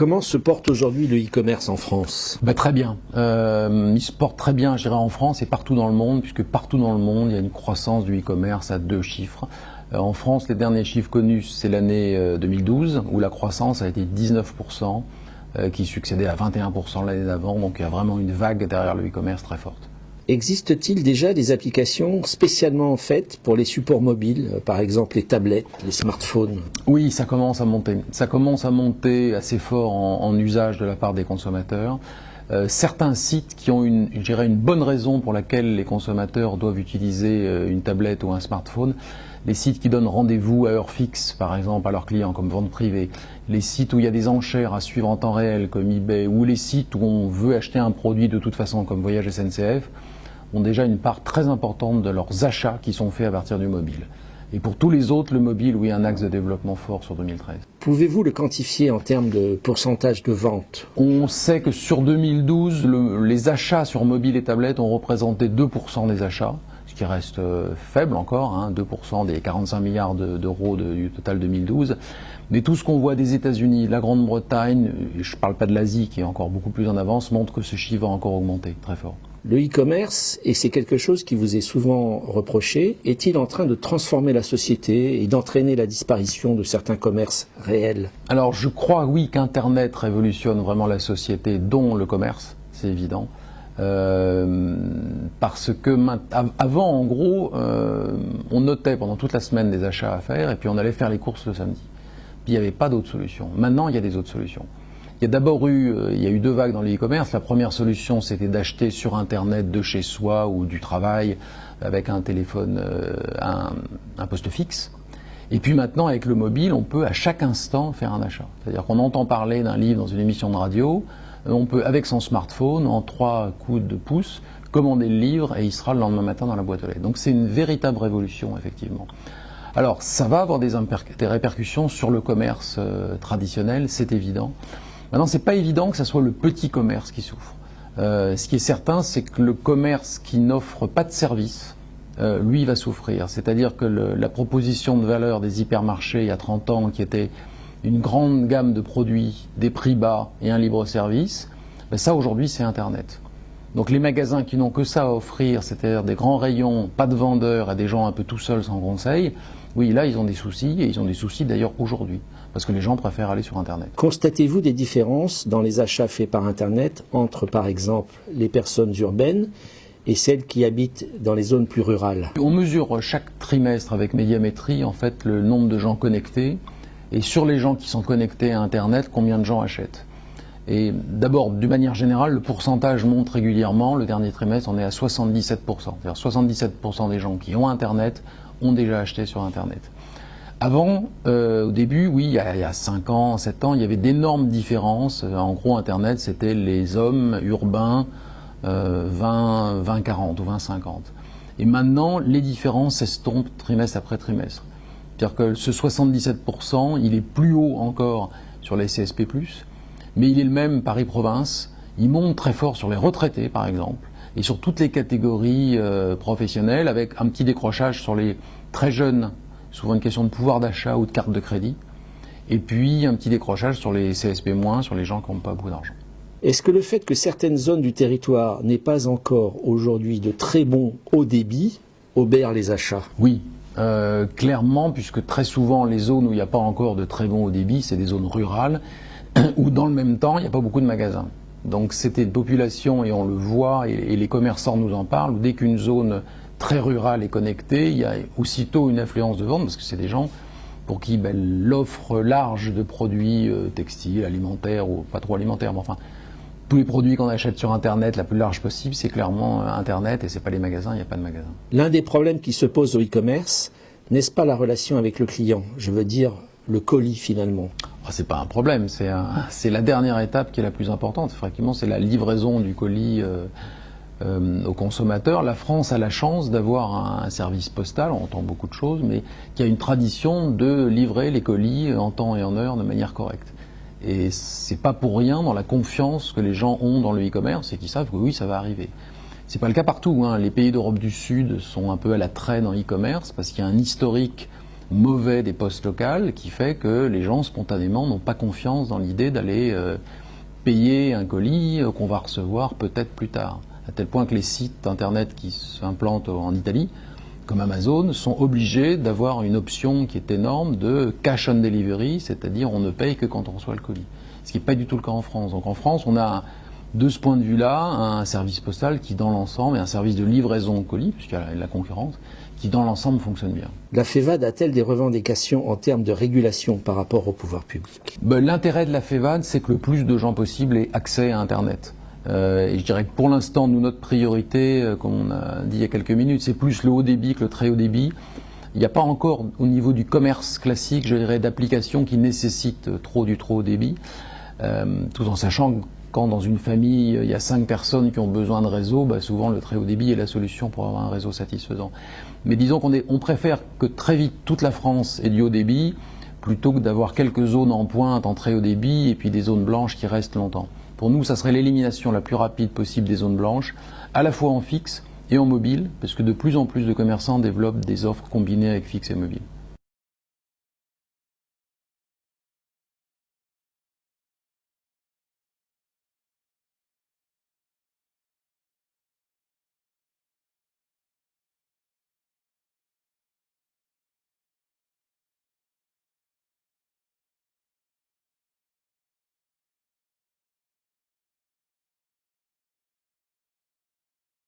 Comment se porte aujourd'hui le e-commerce en France ? Très bien. Il se porte très bien, je dirais, en France et partout dans le monde, puisque partout dans le monde, il y a une croissance du e-commerce à 2 chiffres. En France, les derniers chiffres connus, c'est l'année 2012, où la croissance a été 19%, qui succédait à 21% l'année d'avant. Donc il y a vraiment une vague derrière le e-commerce très forte. Existe-t-il déjà des applications spécialement faites pour les supports mobiles, par exemple les tablettes, les smartphones ? Oui, ça commence à monter. Ça commence à monter assez fort en usage de la part des consommateurs. Certains sites qui ont une bonne raison pour laquelle les consommateurs doivent utiliser une tablette ou un smartphone, les sites qui donnent rendez-vous à heure fixe, par exemple, à leurs clients, comme vente privée, les sites où il y a des enchères à suivre en temps réel, comme eBay, ou les sites où on veut acheter un produit de toute façon, comme Voyage SNCF, ont déjà une part très importante de leurs achats qui sont faits à partir du mobile. Et pour tous les autres, le mobile, oui, un axe de développement fort sur 2013. Pouvez-vous le quantifier en termes de pourcentage de vente ? On sait que sur 2012, les achats sur mobile et tablette ont représenté 2% des achats, ce qui reste faible encore, 2% des 45 milliards d'euros du total 2012. Mais tout ce qu'on voit des États-Unis, de la Grande-Bretagne, et je ne parle pas de l'Asie qui est encore beaucoup plus en avance, montre que ce chiffre va encore augmenter très fort. Le e-commerce, et c'est quelque chose qui vous est souvent reproché, est-il en train de transformer la société et d'entraîner la disparition de certains commerces réels ? Alors je crois, oui, qu'Internet révolutionne vraiment la société, dont le commerce, c'est évident. Parce que avant, en gros, on notait pendant toute la semaine des achats à faire et puis on allait faire les courses le samedi. Puis il n'y avait pas d'autres solutions. Maintenant, il y a des autres solutions. Il y a eu 2 vagues dans le e-commerce. La première solution, c'était d'acheter sur Internet de chez soi ou du travail avec un téléphone, un poste fixe. Et puis maintenant, avec le mobile, on peut à chaque instant faire un achat. C'est-à-dire qu'on entend parler d'un livre dans une émission de radio, on peut, avec son smartphone, en 3 coups de pouce, commander le livre et il sera le lendemain matin dans la boîte aux lettres. Donc c'est une véritable révolution, effectivement. Alors, ça va avoir des répercussions sur le commerce traditionnel, c'est évident. Maintenant, c'est pas évident que ce soit le petit commerce qui souffre. Ce qui est certain, c'est que le commerce qui n'offre pas de service, lui, va souffrir. C'est-à-dire que la proposition de valeur des hypermarchés il y a 30 ans, qui était une grande gamme de produits, des prix bas et un libre service, ça aujourd'hui c'est Internet. Donc les magasins qui n'ont que ça à offrir, c'est-à-dire des grands rayons, pas de vendeurs, à des gens un peu tout seuls sans conseil, oui, là ils ont des soucis, et ils ont des soucis d'ailleurs aujourd'hui, parce que les gens préfèrent aller sur Internet. Constatez-vous des différences dans les achats faits par Internet entre, par exemple, les personnes urbaines et celles qui habitent dans les zones plus rurales ? On mesure chaque trimestre avec Médiamétrie, en fait, le nombre de gens connectés, et sur les gens qui sont connectés à Internet, combien de gens achètent. Et d'abord, d'une manière générale, le pourcentage monte régulièrement. Le dernier trimestre, on est à 77%. C'est-à-dire 77% des gens qui ont Internet ont déjà acheté sur Internet. Avant, au début, oui, il y a 5 ans, 7 ans, il y avait d'énormes différences. En gros, Internet, c'était les hommes urbains 20-40 ou 20-50. Et maintenant, les différences s'estompent trimestre après trimestre. C'est-à-dire que ce 77%, il est plus haut encore sur les CSP+, mais il est le même Paris-Province. Il monte très fort sur les retraités, par exemple, et sur toutes les catégories professionnelles, avec un petit décrochage sur les très jeunes, souvent une question de pouvoir d'achat ou de carte de crédit, et puis un petit décrochage sur les CSP-, sur les gens qui n'ont pas beaucoup d'argent. Est-ce que le fait que certaines zones du territoire n'aient pas encore aujourd'hui de très bon haut débit obère les achats ? Oui, clairement, puisque très souvent les zones où il n'y a pas encore de très bon haut débit, c'est des zones rurales, où dans le même temps, il n'y a pas beaucoup de magasins. Donc c'était une population, et on le voit, et les commerçants nous en parlent, où dès qu'une zone très rurale est connectée, il y a aussitôt une affluence de vente, parce que c'est des gens pour qui l'offre large de produits textiles, alimentaires, ou pas trop alimentaires, mais enfin, tous les produits qu'on achète sur Internet, la plus large possible, c'est clairement Internet, et c'est pas les magasins, il n'y a pas de magasins. L'un des problèmes qui se pose au e-commerce, n'est-ce pas la relation avec le client ? Je veux dire, le colis finalement. C'est pas un problème, c'est la dernière étape qui est la plus importante. Effectivement, c'est la livraison du colis au consommateur. La France a la chance d'avoir un service postal, on entend beaucoup de choses, mais qui a une tradition de livrer les colis en temps et en heure de manière correcte. Et c'est pas pour rien dans la confiance que les gens ont dans le e-commerce et qu'ils savent que oui, ça va arriver. C'est pas le cas partout, Les pays d'Europe du Sud sont un peu à la traîne en e-commerce parce qu'il y a un historique mauvais des postes locales qui fait que les gens spontanément n'ont pas confiance dans l'idée d'aller payer un colis qu'on va recevoir peut-être plus tard. À tel point que les sites internet qui s'implantent en Italie, comme Amazon, sont obligés d'avoir une option qui est énorme de cash on delivery, c'est-à-dire on ne paye que quand on reçoit le colis. Ce qui n'est pas du tout le cas en France. Donc en France, on a de ce point de vue-là un service postal qui dans l'ensemble, et un service de livraison au colis, puisqu'il y a la concurrence, qui dans l'ensemble fonctionne bien. La FEVAD a-t-elle des revendications en termes de régulation par rapport au pouvoir public? L'intérêt de la FEVAD, c'est que le plus de gens possible aient accès à Internet. Et je dirais que pour l'instant, nous, notre priorité, comme on a dit il y a quelques minutes, c'est plus le haut débit que le très haut débit. Il n'y a pas encore, au niveau du commerce classique, je dirais, d'applications qui nécessitent du trop haut débit, tout en sachant que quand dans une famille, il y a 5 personnes qui ont besoin de réseau, souvent le très haut débit est la solution pour avoir un réseau satisfaisant. Mais disons qu'on préfère que très vite toute la France ait du haut débit, plutôt que d'avoir quelques zones en pointe en très haut débit et puis des zones blanches qui restent longtemps. Pour nous, ça serait l'élimination la plus rapide possible des zones blanches, à la fois en fixe et en mobile, parce que de plus en plus de commerçants développent des offres combinées avec fixe et mobile.